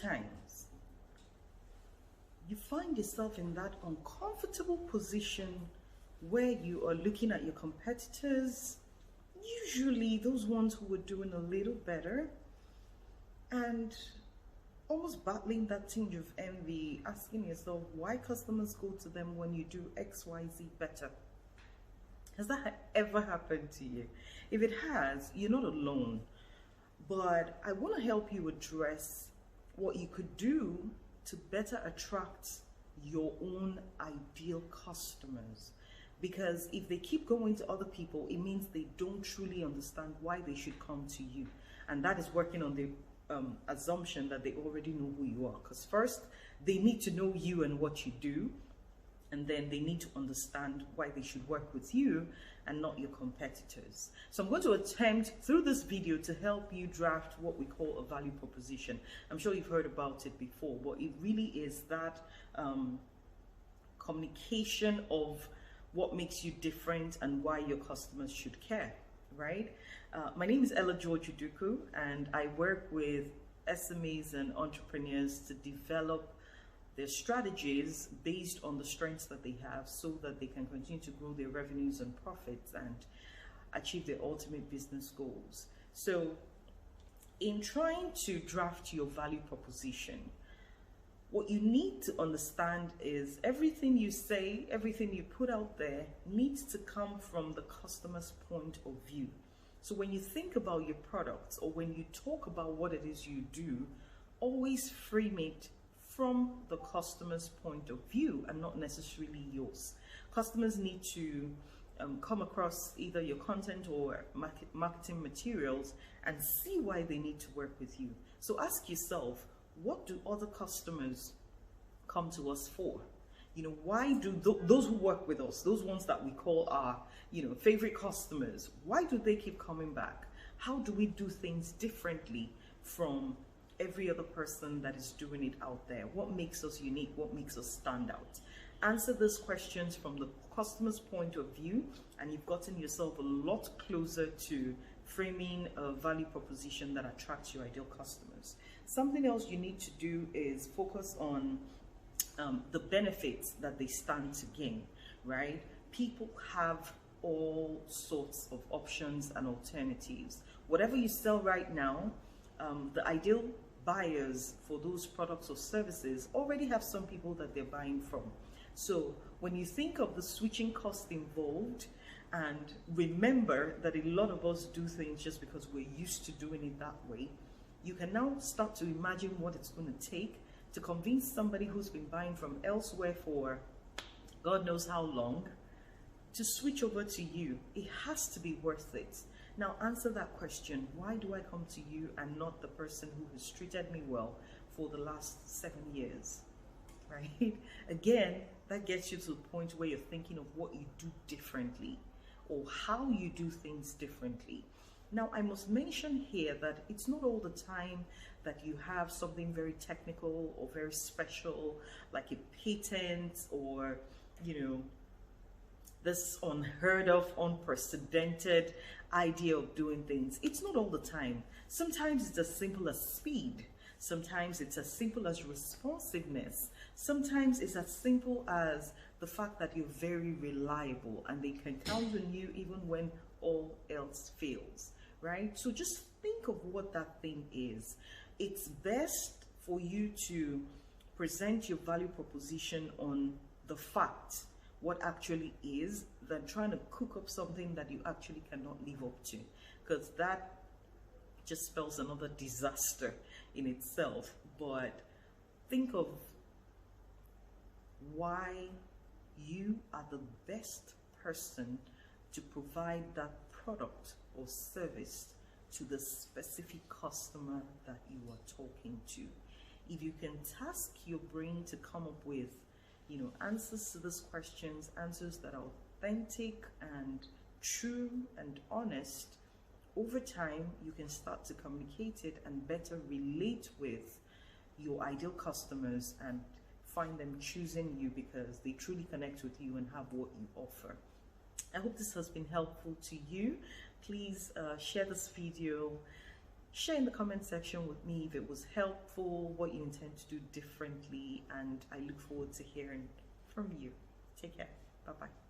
times you find yourself in that uncomfortable position where you are looking at your competitors, usually those ones who are doing a little better, and almost battling that tinge of envy, asking yourself why customers go to them when you do XYZ better. Has that ever happened to you? If it has, you're not alone. But I want to help you address what you could do to better attract your own ideal customers. Because if they keep going to other people, it means they don't truly understand why they should come to you. And that is working on the assumption that they already know who you are. Because first, they need to know you and what you do. And then they need to understand why they should work with you and not your competitors. So I'm going to attempt through this video to help you draft what we call a value proposition. I'm sure you've heard about it before, but it really is that communication of what makes you different and why your customers should care, right? My name is Ella George Uduku, and I work with SMEs and entrepreneurs to develop their strategies based on the strengths that they have so that they can continue to grow their revenues and profits and achieve their ultimate business goals. So in trying to draft your value proposition, what you need to understand is everything you say, everything you put out there needs to come from the customer's point of view. So when you think about your products or when you talk about what it is you do, always frame it from the customer's point of view and not necessarily yours. Customers need to come across either your content or marketing materials and see why they need to work with you. So ask yourself, what do other customers come to us for? You know, why do those who work with us, those ones that we call our, favorite customers, why do they keep coming back? How do we do things differently from every other person that is doing it out there? What makes us unique? What makes us stand out? Answer these questions from the customer's point of view, and you've gotten yourself a lot closer to framing a value proposition that attracts your ideal customers. Something else you need to do is focus on the benefits that they stand to gain, right? People have all sorts of options and alternatives. Whatever you sell right now, the ideal buyers for those products or services already have some people that they're buying from. So when you think of the switching cost involved, and remember that a lot of us do things just because we're used to doing it that way, you can now start to imagine what it's going to take to convince somebody who's been buying from elsewhere for God knows how long to switch over to you. It has to be worth it. Now answer that question. Why do I come to you and not the person who has treated me well for the last 7 years? Right? Again, that gets you to the point where you're thinking of what you do differently or how you do things differently. Now, I must mention here that it's not all the time that you have something very technical or very special, like a patent or, this unheard of, unprecedented idea of doing things. It's not all the time. Sometimes it's as simple as speed. Sometimes it's as simple as responsiveness. Sometimes it's as simple as the fact that you're very reliable and they can count on you even when all else fails, right? So just think of what that thing is. It's best for you to present your value proposition on the fact, what actually is, than trying to cook up something that you actually cannot live up to, because that just spells another disaster in itself. But think of why you are the best person to provide that product or service to the specific customer that you are talking to. If you can task your brain to come up with, answers to these questions, answers that are authentic and true and honest, over time you can start to communicate it and better relate with your ideal customers and find them choosing you because they truly connect with you and have what you offer. I hope this has been helpful to you. Please share this video, Share in the comment section with me if it was helpful, what you intend to do differently, and I look forward to hearing from you. Take care. Bye-bye.